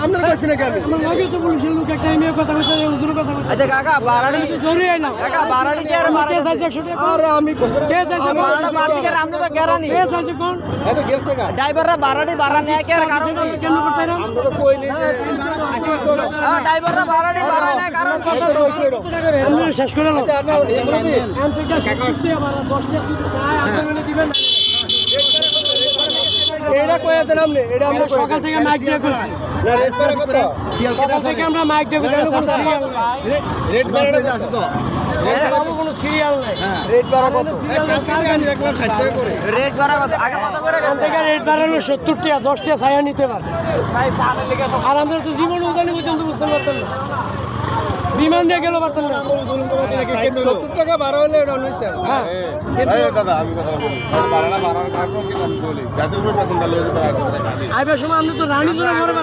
আমরা কইছি না কেন আমার লগে তো পুলিশের লোক একটা এমএ কথা কইছে হুজুর কথা কইছে আচ্ছা কাকা বারাড়ি জোরে আইনা কাকা বারাড়ি কে আর কেস আছে 100 টাকা আরে আমি কেস আছে বারাড়া মারতে আমরা তো গ্যারানি কেস আছে কোন এত গেছে গা ড্রাইভাররা বারাড়ি বাড়া নেয় কে আর কারণ কেন করতে না আমরা তো কইনি যে হ্যাঁ ড্রাইভাররা বারাড়ি বাড়া নেয় কারণ আমরা শেষ করে নাও আচ্ছা না এগুলো দি আমি থেকে শিখতে আমার 10 টাকা দিতে চাই আপনি দিবেন এইটা কইয়া দেন আপনি এটা আমরা সকাল থেকে মাইক দিয়ে কইছি না রেট করে কত সকাল থেকে আমরা মাইক দিয়ে কইছি রেট বাড়া আছে তো বাবু কোনো সিরিয়াল নাই রেট বাড়া কত কালকে আমি দেখলাম 60 টাকা করে রেট বাড়া কত আগে কত করে এখান থেকে রেট বাড়ালো 70 টাকা 10 টাকা ছায়া নিতে পারে ভাই পানের লিগে সব আর আমরা তো জীবন উদানি পর্যন্ত বুঝতে পারতাম না বিমান দিয়ে গেল পারতাম না 70 টাকা বাড়া হলে এটা হইছে হ্যাঁ দাদা আমি কথা বলি বাড়ানা বাড়ানা কারণ কি আমি বলি যাতে উপরে পছন্দ হলে আইবার সময় আমরা তো রানী ধরে ঘরে